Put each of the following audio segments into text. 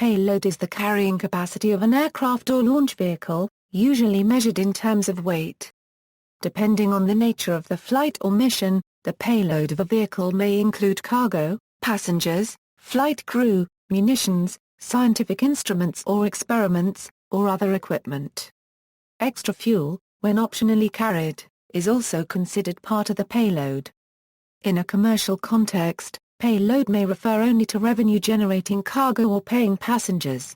Payload is the carrying capacity of an aircraft or launch vehicle, usually measured in terms of weight. Depending on the nature of the flight or mission, the payload of a vehicle may include cargo, passengers, flight crew, munitions, scientific instruments or experiments, or other equipment. Extra fuel, when optionally carried, is also considered part of the payload. In a commercial context, payload may refer only to revenue-generating cargo or paying passengers.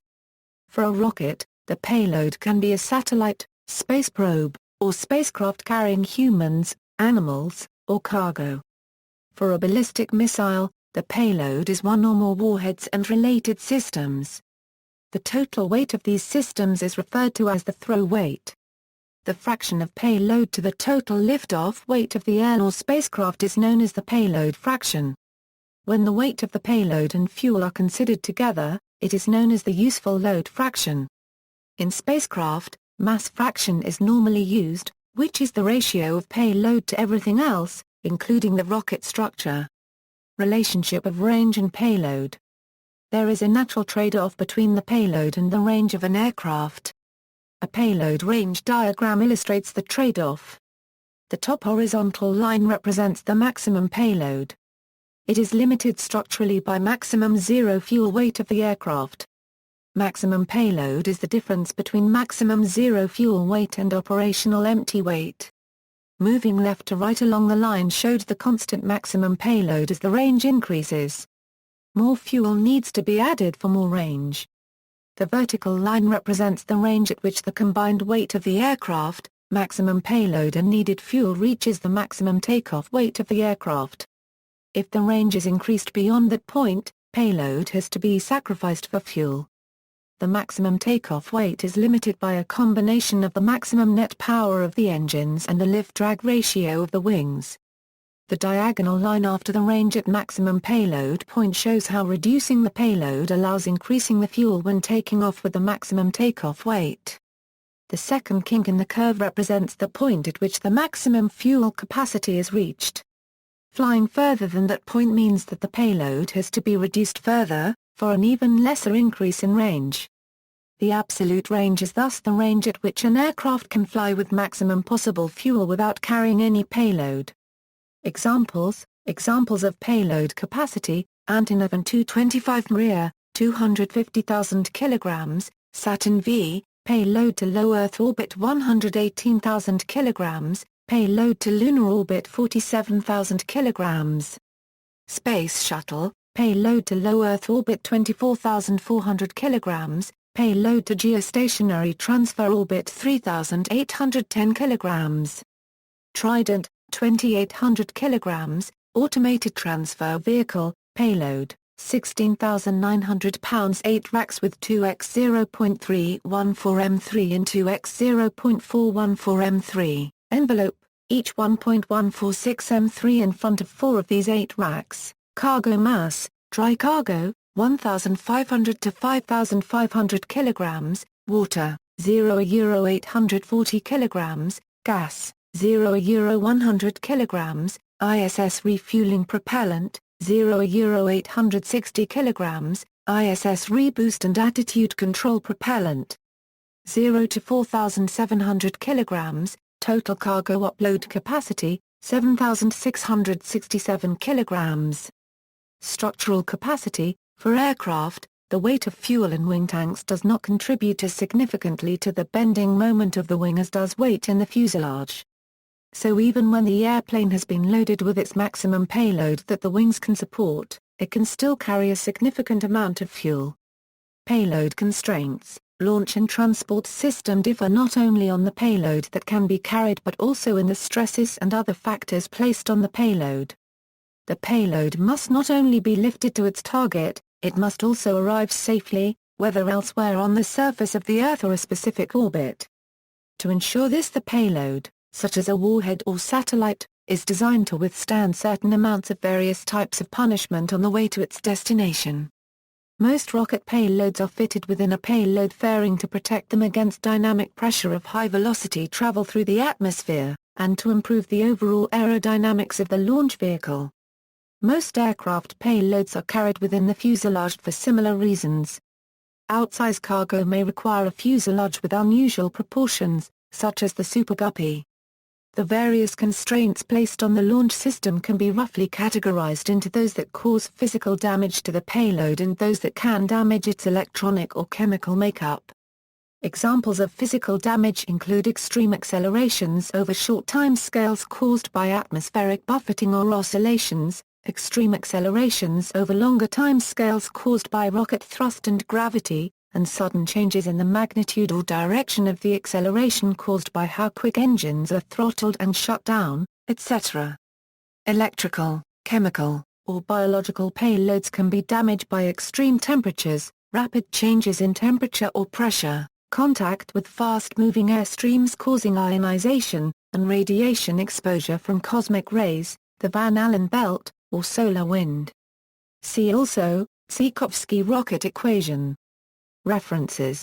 For a rocket, the payload can be a satellite, space probe, or spacecraft carrying humans, animals, or cargo. For a ballistic missile, the payload is one or more warheads and related systems. The total weight of these systems is referred to as the throw weight. The fraction of payload to the total liftoff weight of the air or spacecraft is known as the payload fraction. When the weight of the payload and fuel are considered together, it is known as the useful load fraction. In spacecraft, mass fraction is normally used, which is the ratio of payload to everything else, including the rocket structure. Relationship of range and payload. There is a natural trade-off between the payload and the range of an aircraft. A payload range diagram illustrates the trade-off. The top horizontal line represents the maximum payload. It is limited structurally by maximum zero fuel weight of the aircraft. Maximum payload is the difference between maximum zero fuel weight and operational empty weight. Moving left to right along the line shows the constant maximum payload as the range increases. More fuel needs to be added for more range. The vertical line represents the range at which the combined weight of the aircraft, maximum payload and needed fuel reaches the maximum takeoff weight of the aircraft. If the range is increased beyond that point, payload has to be sacrificed for fuel. The maximum takeoff weight is limited by a combination of the maximum net power of the engines and the lift-drag ratio of the wings. The diagonal line after the range at maximum payload point shows how reducing the payload allows increasing the fuel when taking off with the maximum takeoff weight. The second kink in the curve represents the point at which the maximum fuel capacity is reached. Flying further than that point means that the payload has to be reduced further, for an even lesser increase in range. The absolute range is thus the range at which an aircraft can fly with maximum possible fuel without carrying any payload. Examples of payload capacity: Antonov An-225 Mriya, 250,000 kilograms, Saturn V, payload to low Earth orbit 118,000 kilograms, payload to lunar orbit 47,000 kilograms. Space Shuttle, payload to low Earth orbit 24,400 kilograms, payload to geostationary transfer orbit 3,810 kilograms. Trident, 2,800 kilograms, automated transfer vehicle, payload, 16,900 pounds, 8 racks with 2x 0.314 m3 and 2x 0.414 m3, envelope, each 1.146 m3 in front of 4 of these 8 racks. Cargo mass, dry cargo, 1,500 to 5,500 kilograms, water, 0 €840 kilograms, gas, 0 €100 kilograms, ISS refueling propellant, 0 €860 kilograms, ISS reboost and attitude control propellant, 0 to 4,700 kilograms, total cargo upload capacity, 7,667 kilograms. Structural capacity: for aircraft, the weight of fuel in wing tanks does not contribute as significantly to the bending moment of the wing as does weight in the fuselage. So even when the airplane has been loaded with its maximum payload that the wings can support, it can still carry a significant amount of fuel. Payload constraints: launch and transport system differ not only on the payload that can be carried but also in the stresses and other factors placed on the payload. The payload must not only be lifted to its target, it must also arrive safely, whether elsewhere on the surface of the Earth or a specific orbit. To ensure this, the payload, such as a warhead or satellite, is designed to withstand certain amounts of various types of punishment on the way to its destination. Most rocket payloads are fitted within a payload fairing to protect them against dynamic pressure of high-velocity travel through the atmosphere, and to improve the overall aerodynamics of the launch vehicle. Most aircraft payloads are carried within the fuselage for similar reasons. Outsize cargo may require a fuselage with unusual proportions, such as the Super Guppy. The various constraints placed on the launch system can be roughly categorized into those that cause physical damage to the payload and those that can damage its electronic or chemical makeup. Examples of physical damage include extreme accelerations over short timescales caused by atmospheric buffeting or oscillations, extreme accelerations over longer timescales caused by rocket thrust and gravity, and sudden changes in the magnitude or direction of the acceleration caused by how quick engines are throttled and shut down, etc. Electrical, chemical, or biological payloads can be damaged by extreme temperatures, rapid changes in temperature or pressure, contact with fast-moving airstreams causing ionization, and radiation exposure from cosmic rays, the Van Allen belt, or solar wind. See also, Tsikovsky rocket equation. References